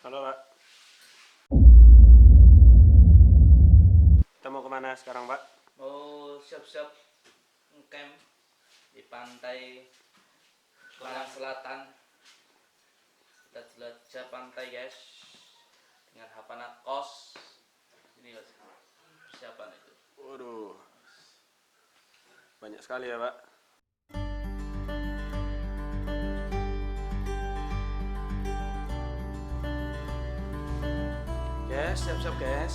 Halo Pak. Kita mau kemana sekarang Pak? Mau siap-siap ngecamp di pantai Malang Selatan. Kita jelajah pantai guys dengan hapana kos. Ini guys persiapan itu. Waduh, banyak sekali ya Pak. Guys, siap-siap guys.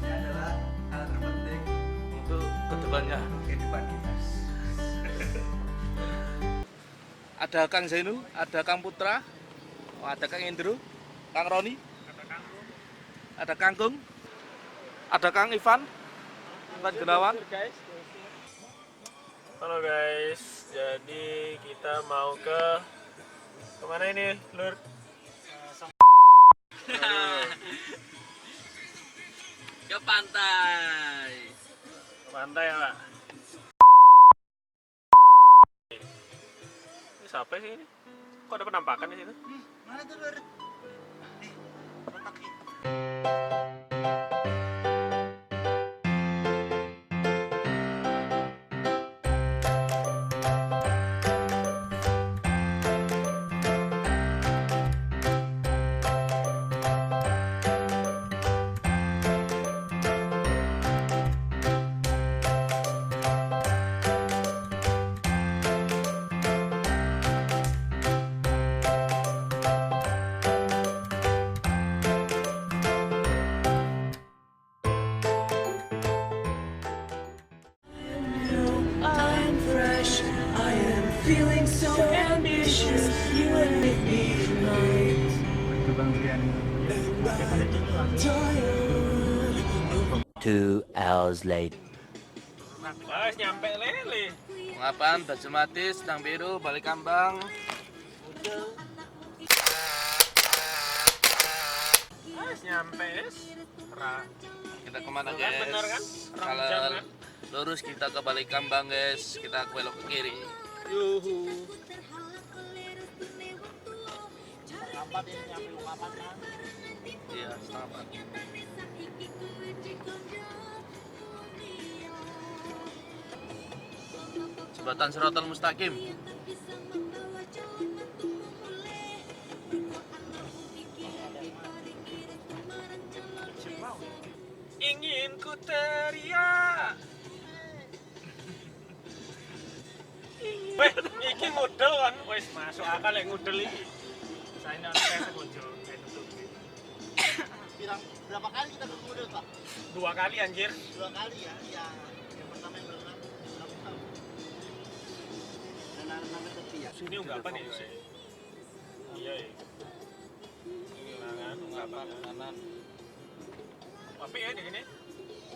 Ini adalah hal terpenting Untuk kedepannya. kehidupan kita. Ada Kang Zainul, ada Kang Putra, ada Kang Indro, Kang Roni, ada Kangkung, ada Kang Ivan Gunawan. Halo guys, jadi kita mau kemana ini, Lur? Ke pantai. Ke pantai ya Pak. Ini siapa sih ini? Kok ada penampakan di situ? Mana tuh Lur? Nih, letak nih. I'm fresh, I am feeling so ambitious. You and me tonight. Tired. 2 hours later. Guys, nyampe lele. Pengapan Baju Mati, Sedang Biru, Balik Kambang. Guys, nyampe guys. Kita kemana Bener kan, guys? bener kan? Orang Kalau jam, kan? lurus kita ke Balik Kambang guys. Kita belok ke kiri. Yuhu. Iya, setengah 4. Jembatan Siratal Mustaqim. Ingin ku teriak. Weh, iki ngudel kan. Wes masuk akal lek ngudel iki. Saya nang kayak sekonjo, kayak tutup. Berapa kali kita berkuda Pak? 2 kali anjir. 2 kali ya. Yang pertama yang berenang, berapa tahun? Dan nangkep tepi ya. Ini unggapan ya. Weh. Iya ya. Ini langan unggapan kanan. Apa ya di sini?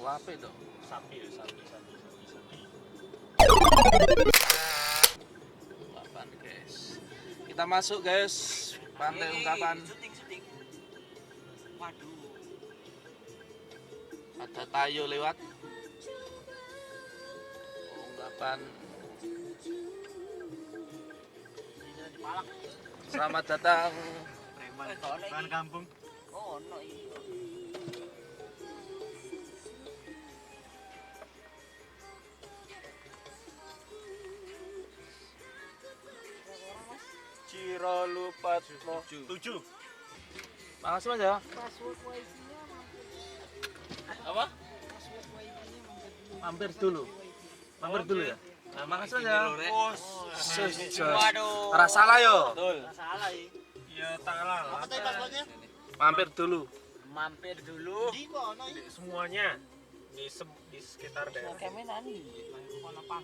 Wape dong. Sapi. Ungkapan guys. Kita masuk guys. Pantai ungkapan. Syuting. Waduh. Ada tayo lewat. Ungkapan. Ini di Palak. Selamat datang. Bahan kampung. Oh, no iya. Ciro lupa 7. Makasih Mas ya. Apa? Mampir dulu ya. Nah, makasih Mas ya. Waduh. Rasa salah yo. Betul. Salah ya. Ya tak lah. Apa tadi paspornya? Mampir dulu. Mampir dulu. Di kono iki. Semuanya di sekitar daerah. Kemenan iki. Kono pang.